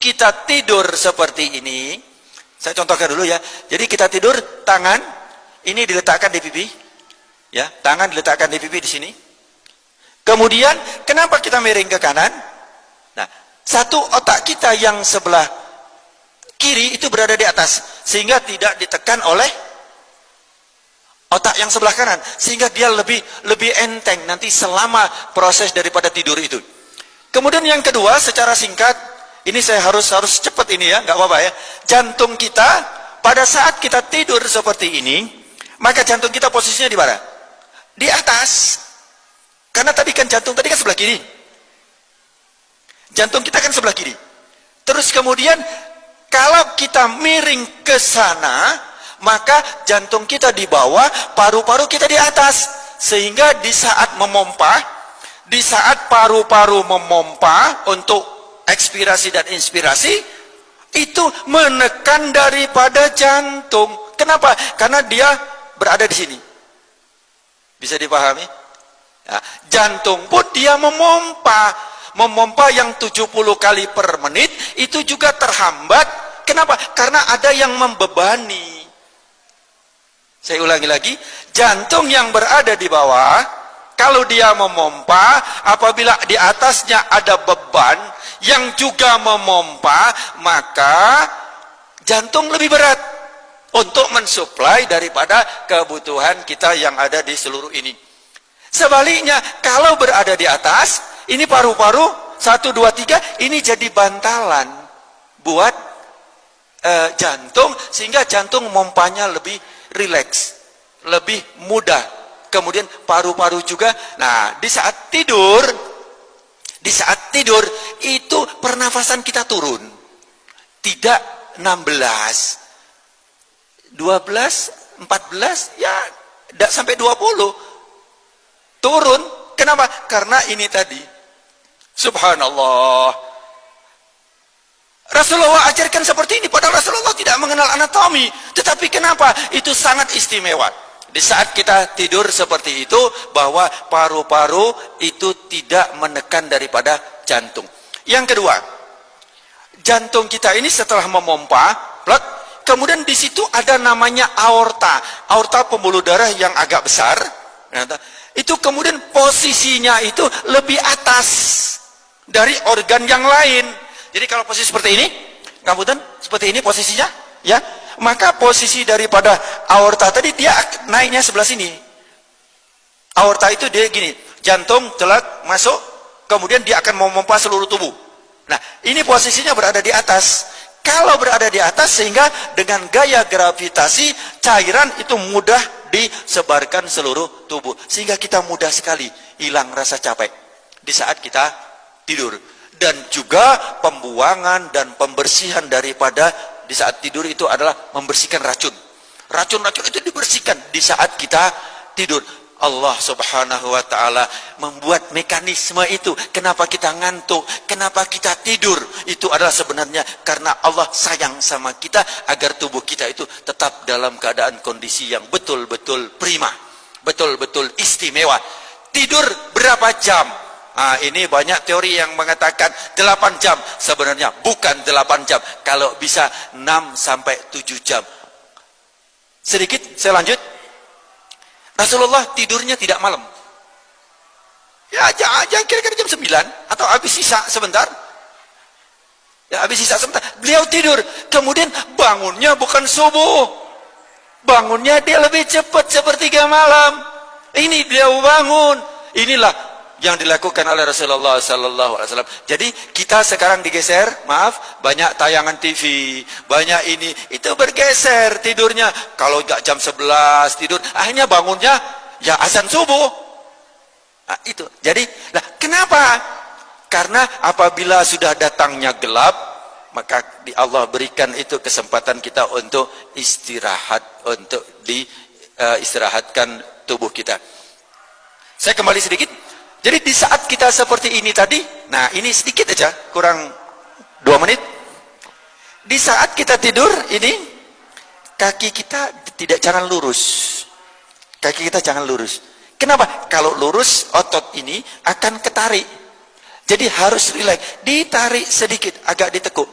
kita tidur seperti ini, saya contohkan dulu ya. Jadi kita tidur, tangan ini diletakkan di pipi, ya, tangan diletakkan di pipi di sini. Kemudian kenapa kita miring ke kanan? Nah, satu otak kita yang sebelah kiri itu berada di atas, sehingga tidak ditekan oleh otak yang sebelah kanan, sehingga dia lebih enteng nanti selama proses daripada tidur itu. Kemudian yang kedua, secara singkat, ini saya harus cepat ini ya, nggak apa-apa ya. Jantung kita pada saat kita tidur seperti ini, maka jantung kita posisinya di mana? Di atas. Karena tadi kan jantung tadi kan sebelah kiri. Jantung kita kan sebelah kiri. Terus kemudian kalau kita miring ke sana, maka jantung kita di bawah, paru-paru kita di atas. Sehingga di saat memompa, di saat paru-paru memompa untuk ekspirasi dan inspirasi, itu menekan daripada jantung. Kenapa? Karena dia berada di sini. Bisa dipahami? Ya, jantung pun dia memompa yang 70 kali per menit, itu juga terhambat. Kenapa? Karena ada yang membebani. Saya ulangi lagi, jantung yang berada di bawah, kalau dia memompa, apabila di atasnya ada beban yang juga memompa, maka jantung lebih berat untuk mensuplai daripada kebutuhan kita yang ada di seluruh ini. Sebaliknya, kalau berada di atas, ini paru-paru 1, 2, 3, ini jadi bantalan buat jantung, sehingga jantung mompanya lebih rileks, lebih mudah. Kemudian paru-paru juga. Nah, di saat tidur itu pernafasan kita turun. Tidak 16, 12, 14, ya tidak sampai 20. Turun. Kenapa? Karena ini tadi. Subhanallah. Rasulullah ajarkan seperti ini, padahal Rasulullah tidak mengenal anatomi. Tetapi kenapa? Itu sangat istimewa. Di saat kita tidur seperti itu, bahwa paru-paru itu tidak menekan daripada jantung. Yang kedua, jantung kita ini setelah memompa, kemudian di situ ada namanya aorta. Aorta pembuluh darah yang agak besar. Itu kemudian posisinya itu lebih atas dari organ yang lain. Jadi kalau posisi seperti ini, kemudian seperti ini posisinya, ya, maka posisi daripada aorta tadi dia naiknya sebelah sini. Aorta itu dia gini, jantung telat masuk, kemudian dia akan memompa seluruh tubuh. Nah, ini posisinya berada di atas. Kalau berada di atas, sehingga dengan gaya gravitasi cairan itu mudah disebarkan seluruh tubuh, sehingga kita mudah sekali hilang rasa capek di saat kita tidur. Dan juga pembuangan dan pembersihan daripada di saat tidur itu adalah membersihkan racun. Racun-racun itu dibersihkan di saat kita tidur. Allah subhanahu wa ta'ala membuat mekanisme itu. Kenapa kita ngantuk, kenapa kita tidur, itu adalah sebenarnya karena Allah sayang sama kita, agar tubuh kita itu tetap dalam keadaan kondisi yang betul-betul prima, betul-betul istimewa. Tidur berapa jam? Nah, ini banyak teori yang mengatakan 8 jam. Sebenarnya bukan 8 jam. Kalau bisa 6 sampai 7 jam. Sedikit saya lanjut. Rasulullah tidurnya tidak malam. Ya, jangan kira-kira jam 9 atau habis sisa sebentar. Ya, habis sisa sebentar. Beliau tidur, kemudian bangunnya bukan subuh. Bangunnya dia lebih cepat, sepertiga malam. Ini beliau bangun. Inilah yang dilakukan oleh Rasulullah sallallahu alaihi wasallam. Jadi kita sekarang digeser, maaf, banyak tayangan TV, banyak ini, itu bergeser tidurnya. Kalau enggak jam 11 tidur, akhirnya bangunnya ya azan subuh. Nah, itu. Jadi, nah, kenapa? Karena apabila sudah datangnya gelap, maka Allah berikan itu kesempatan kita untuk istirahat, untuk istirahatkan tubuh kita. Saya kembali sedikit. Jadi di saat kita seperti ini tadi, nah ini sedikit aja, kurang 2 menit. Di saat kita tidur ini, kaki kita jangan lurus. Kaki kita jangan lurus. Kenapa? Kalau lurus, otot ini akan ketarik. Jadi harus rileks, ditarik sedikit, agak ditekuk.